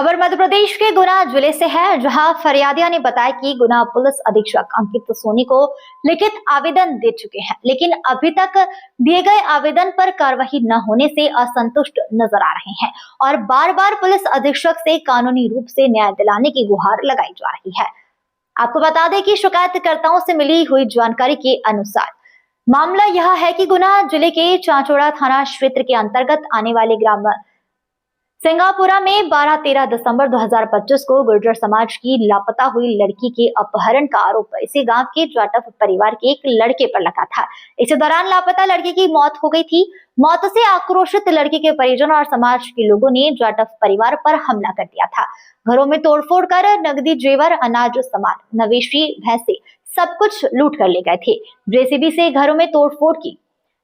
खबर मध्य प्रदेश के गुना जिले से है, जहां फरियादिया ने बताया कि गुना पुलिस अधीक्षक अंकित सोनी को लिखित आवेदन दे चुके हैं, लेकिन अभी तक दिए गए आवेदन पर कार्रवाई न होने से असंतुष्ट नजर आ रहे हैं और बार बार पुलिस अधीक्षक से कानूनी रूप से न्याय दिलाने की गुहार लगाई जा रही है। आपको बता दें कि शिकायतकर्ताओं से मिली हुई जानकारी के अनुसार मामला यह है कि गुना जिले के चांचौड़ा थाना क्षेत्र के अंतर्गत आने वाले ग्राम सिंगापुरा में 12-13 दिसंबर 2025 को गुर्जर समाज की लापता हुई लड़की के अपहरण का आरोप इसी गांव के जाटव परिवार के एक लड़के पर लगा था। इसी दौरान लापता लड़की की मौत हो गई थी। मौत से आक्रोशित लड़की के परिजन और समाज के लोगों ने जाटव परिवार पर हमला कर दिया था। घरों में तोड़फोड़ कर नकदी, जेवर, अनाज, सामान, मवेशी, भैंसे सब कुछ लूट कर ले गए थे। जेसीबी से घरों में तोड़फोड़ की,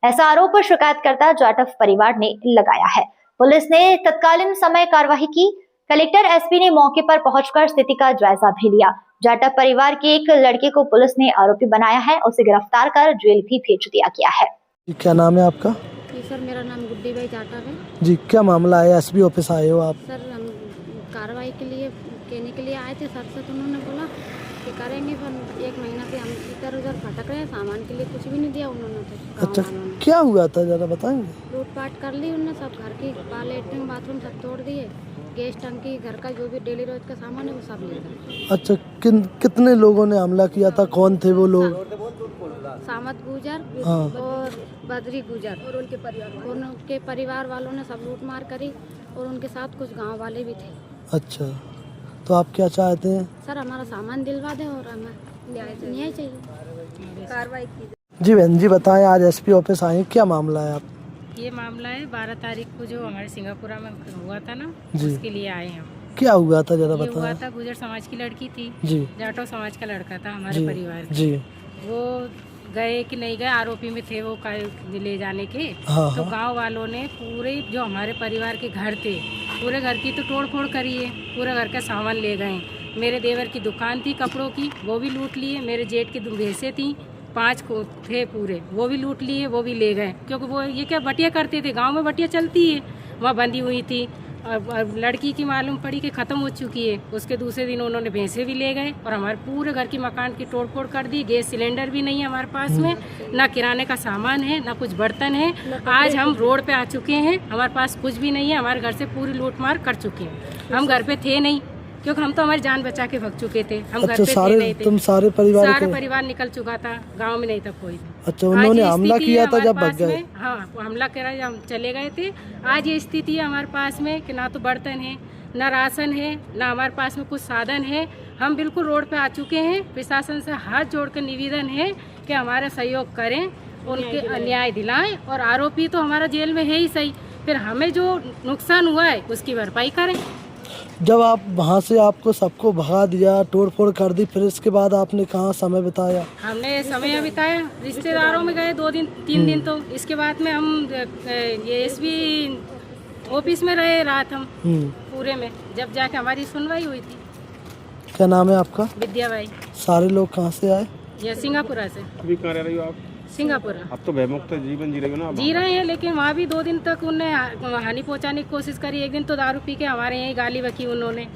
ऐसा आरोप शिकायतकर्ता जाटव परिवार ने लगाया है। पुलिस ने तत्कालीन समय कार्रवाई की। कलेक्टर एसपी ने मौके पर पहुंचकर स्थिति का जायजा भी लिया। जाटव परिवार के एक लड़के को पुलिस ने आरोपी बनाया है, उसे गिरफ्तार कर जेल भी भेज दिया गया है। क्या नाम है आपका? जी सर, मेरा नाम गुड्डी बाई जाटव है। जी, क्या मामला है? एसपी ऑफिस आए हो आप? सर, हम कार्रवाई के लिए कहने के लिए आए थे सर से, तो उन्होंने बोला कि करेंगे, पर 1 महीना से हम इधर उधर भटक रहे हैं, सामान के लिए कुछ भी नहीं दिया उन्होंने। तो अच्छा, क्या हुआ था जरा बताएंगे? लूटपाट कर ली उन्होंने, सब घर की लेटरिन बाथरूम सब तोड़ दिए, गैस टंकी, घर का जो भी डेली रोज का सामान है वो सब ले गए। अच्छा, कितने लोगों ने हमला किया था? कौन थे वो लोग? सामत गुजर और बद्री गुजर और उनके परिवार वालों ने सब लूट मार करी और उनके साथ कुछ गांव वाले भी थे। अच्छा, तो आप क्या चाहते हैं? सर, हमारा सामान दिलवा दें और हमें न्याय चाहिए, कार्रवाई की। जी बहन जी, बताएं, आज एसपी ऑफिस आए, क्या मामला है आप? ये मामला है 12 तारीख को जो हमारे सिंगापुरा में हुआ था ना, उसके लिए आए हम। क्या हुआ था जरा बताएं? बताएं। हुआ था, गुजर समाज की लड़की थी जी, जाटो समाज का लड़का था हमारे परिवार जी। वो गए कि नहीं गए, आरोपी में थे वो ले जाने के। हाँ, तो हाँ। गांव वालों ने पूरे जो हमारे परिवार के घर थे, पूरे घर की तो तोड़ फोड़ करी है, पूरे घर का सामान ले गए। मेरे देवर की दुकान थी कपड़ों की, वो भी लूट लिए। मेरे जेठ की भैंसें थी, 5 को थे पूरे, वो भी लूट लिए, वो भी ले गए। क्योंकि वो ये क्या बटिया करते थे, गांव में बटिया चलती है, वहाँ बंधी हुई थी। और लड़की की मालूम पड़ी कि ख़त्म हो चुकी है। उसके दूसरे दिन उन्होंने भैंसे भी ले गए और हमारे पूरे घर की मकान की तोड़फोड़ कर दी। गैस सिलेंडर भी नहीं है हमारे पास में, ना किराने का सामान है, ना कुछ बर्तन है। आज हम रोड पे आ चुके हैं, हमारे पास कुछ भी नहीं है। हमारे घर से पूरी लूटमार कर चुके हैं। हम घर पे थे नहीं, क्योंकि हम तो हमारी जान बचा के भाग चुके थे। हम घर पे थे नहीं थे। तुम सारे परिवार निकल चुका था, गांव में नहीं था कोई भी। अच्छा, उन्होंने हमला किया था जब भाग गए? हाँ, हमला करा जब हम चले गए थे। आज ये स्थिति है हमारे पास में कि ना तो बर्तन है, ना राशन है, ना हमारे पास में कुछ साधन है। हम बिल्कुल रोड पे आ चुके हैं। प्रशासन से हाथ जोड़कर निवेदन है कि हमारा सहयोग करें, उनके न्याय दिलाएं और आरोपी तो हमारा जेल में है ही सही, फिर हमें जो नुकसान हुआ है उसकी भरपाई करें। जब आप वहाँ से आपको सबको भगा दिया, तोड़फोड़ कर दी, फिर इसके बाद आपने कहाँ समय बिताया? हमने समय बिताया, रिश्तेदारों में गए 2 दिन 3 दिन। तो इसके बाद में हम ये एसपी ऑफिस में रहे रात हम पूरे में, जब जाके हमारी सुनवाई हुई थी। क्या नाम है आपका? विद्या बाई। सारे लोग कहाँ से आए? ये सिंगापुरा से। अभी कहाँ रह रही हो आप? सिंगापुरा। अब तो भयमुक्त जीवन जी रही हो ना? जी रहे हैं, लेकिन वहाँ भी 2 दिन तक उन्हें हानि पहुँचाने की कोशिश करी। एक दिन तो दारू पी के हमारे यहीं गाली बकी उन्होंने।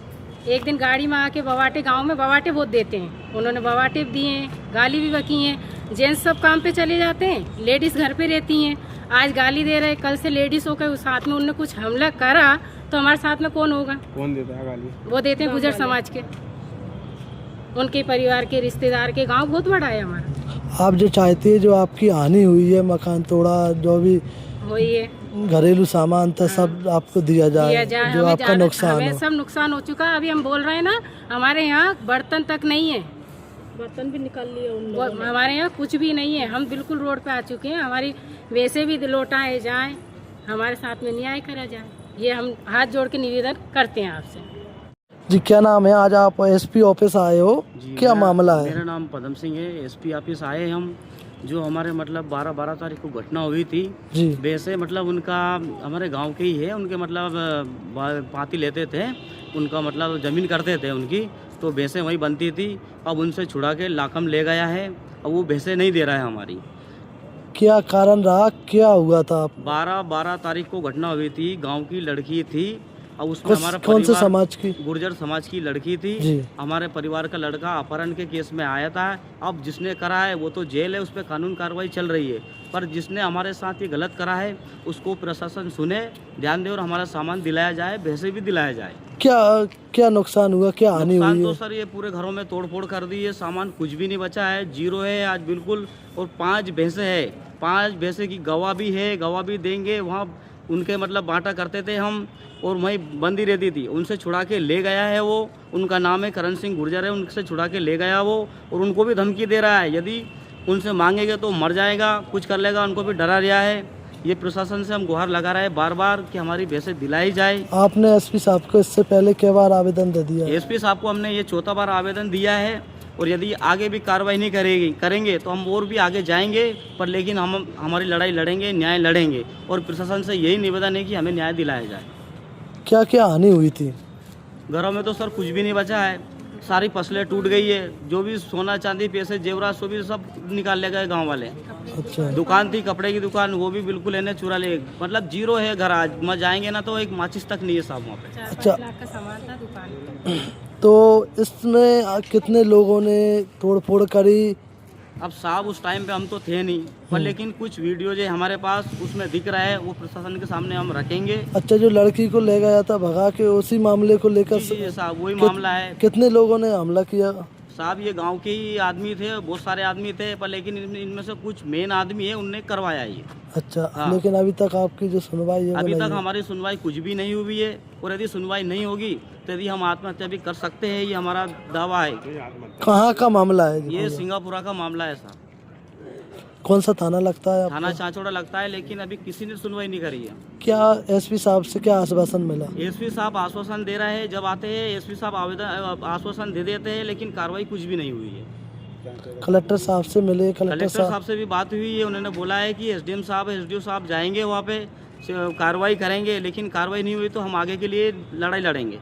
एक दिन गाड़ी में आके बवाटे, गांव में बवाटे बहुत देते हैं, उन्होंने बवाटे दिए हैं, गाली भी बकी हैं। जेंट्स सब काम पे चले जाते हैं, लेडीज़ घर पे रहती हैं। आज गाली दे रहे, कल से लेडीज़ होकर साथ में उन्होंने कुछ हमला करा तो हमारे साथ में कौन होगा? कौन देता है गाली? वो देते हैं गुजर समाज के, उनके परिवार के, रिश्तेदार के। गाँव बहुत बड़ा है हमारा। आप जो चाहते हैं, जो आपकी हानि हुई है, मकान तोड़ा, जो भी हुई है, घरेलू सामान था, सब आपको दिया जाए जो आपका नुकसान हमें हो। सब नुकसान हो चुका है। अभी हम बोल रहे हैं ना, हमारे यहाँ बर्तन तक नहीं है, बर्तन भी निकाल लिए उन लोगों ने। हमारे यहाँ कुछ भी नहीं है, हम बिल्कुल रोड पे आ चुके हैं। हमारी वैसे भी लौटाए जाए, हमारे साथ में न्याय करा जाए, ये हम हाथ जोड़ के निवेदन करते हैं आपसे। जी, क्या नाम है? आज आप एसपी ऑफिस आए हो, क्या मामला है? मेरा नाम पदम सिंह है। एसपी ऑफिस आए हम, जो हमारे मतलब 12 तारीख को घटना हुई थी जी। वैसे मतलब उनका हमारे गांव के ही है, उनके मतलब पाती लेते थे, उनका मतलब जमीन करते थे उनकी, तो भैंसें वहीं बनती थी। अब उनसे छुड़ा के लाखम ले गया है, अब वो भैंसें नहीं दे रहा है हमारी। क्या कारण रहा, क्या हुआ था? 12 तारीख को घटना हुई थी, गांव की लड़की थी अब उसमें हमारा कौन से परिवार समाज की? गुर्जर समाज की लड़की थी। जी। हमारे परिवार का लड़का अपहरण के केस में आया था। अब जिसने करा है वो तो जेल है, उस पर कानून कार्रवाई चल रही है, पर जिसने हमारे साथ ये गलत करा है उसको प्रशासन सुने, ध्यान दे और हमारा सामान दिलाया जाए, पैसे भी दिलाया जाए। क्या क्या नुकसान हुआ, क्या हानि नुकसान हुई तो है? सर ये पूरे घरों में तोड़फोड़ कर दी है, सामान कुछ भी नहीं बचा है, जीरो है आज बिल्कुल। और 5 भैंसे है, 5 भैंसे की गवाह भी है, गवाह भी देंगे। वहाँ उनके मतलब बांटा करते थे हम, और वहीं बंदी रहती थी, उनसे छुड़ा के ले गया है वो। उनका नाम है करण सिंह गुर्जर है, उनसे छुड़ा के ले गया वो, और उनको भी धमकी दे रहा है यदि उनसे मांगेंगे तो मर जाएगा, कुछ कर लेगा, उनको भी डरा रहा है। ये प्रशासन से हम गुहार लगा रहे हैं बार बार कि हमारी भैंसें दिलाई जाए। आपने एसपी साहब को इससे पहले क्या बार आवेदन दे दिया? एसपी साहब को हमने ये 4था बार आवेदन दिया है, और यदि आगे भी कार्रवाई नहीं करेंगे तो हम और भी आगे जाएंगे, पर लेकिन हम हमारी लड़ाई लड़ेंगे, न्याय लड़ेंगे, और प्रशासन से यही निवेदन है कि हमें न्याय दिलाया जाए। क्या क्या हानि हुई थी? घरों में तो सर कुछ भी नहीं बचा है, सारी फसलें टूट गई है, जो भी सोना चांदी पैसे जेवरात सो भी सब निकाल ले गए गाँव वाले। अच्छा। दुकान थी कपड़े की दुकान, वो भी बिल्कुल है चुरा ले, मतलब जीरो है घर। आज वहाँ जाएंगे ना तो एक माचिस तक नहीं है साहब वहाँ पे। 4-5 अच्छा। लाख का सामान था दुकान। तो इसमें कितने लोगों ने तोड़फोड़ करी? अब साहब उस टाइम पे हम तो थे नहीं, पर लेकिन कुछ वीडियो जो हमारे पास उसमें दिख रहा है वो प्रशासन के सामने हम रखेंगे। अच्छा, जो लड़की को ले गया था भगा के, उसी मामले को लेकर जी जी साहब वही कित- मामला है कितने लोगों ने हमला किया? साहब। ये गांव के ही आदमी थे, बहुत सारे आदमी थे, पर लेकिन इनमें से कुछ मेन आदमी है, उनने करवाया ये। अच्छा। हाँ। लेकिन अभी तक आपकी जो सुनवाई है वो अभी नहीं तक है। हमारी सुनवाई कुछ भी नहीं हुई है, और यदि सुनवाई नहीं होगी तो यदि हम आत्महत्या भी कर सकते हैं, ये हमारा दावा है। कहाँ का मामला है? ये सिंगापुरा का मामला है साहब, कौन सा थाना लगता है आपको? थाना चांचौड़ा लगता है, लेकिन अभी किसी ने सुनवाई नहीं करी है। क्या एसपी साहब से क्या आश्वासन मिला? एसपी साहब आश्वासन दे रहे हैं, जब आते हैं एसपी साहब आश्वासन दे देते हैं, लेकिन कार्रवाई कुछ भी नहीं हुई है। कलेक्टर साहब से मिले? कलेक्टर साहब से भी बात हुई है, उन्होंने बोला है कि एसडीएम साहब एसडीओ साहब जाएंगे वहाँ पे, कार्रवाई करेंगे, लेकिन कार्रवाई नहीं हुई तो हम आगे के लिए लड़ाई लड़ेंगे।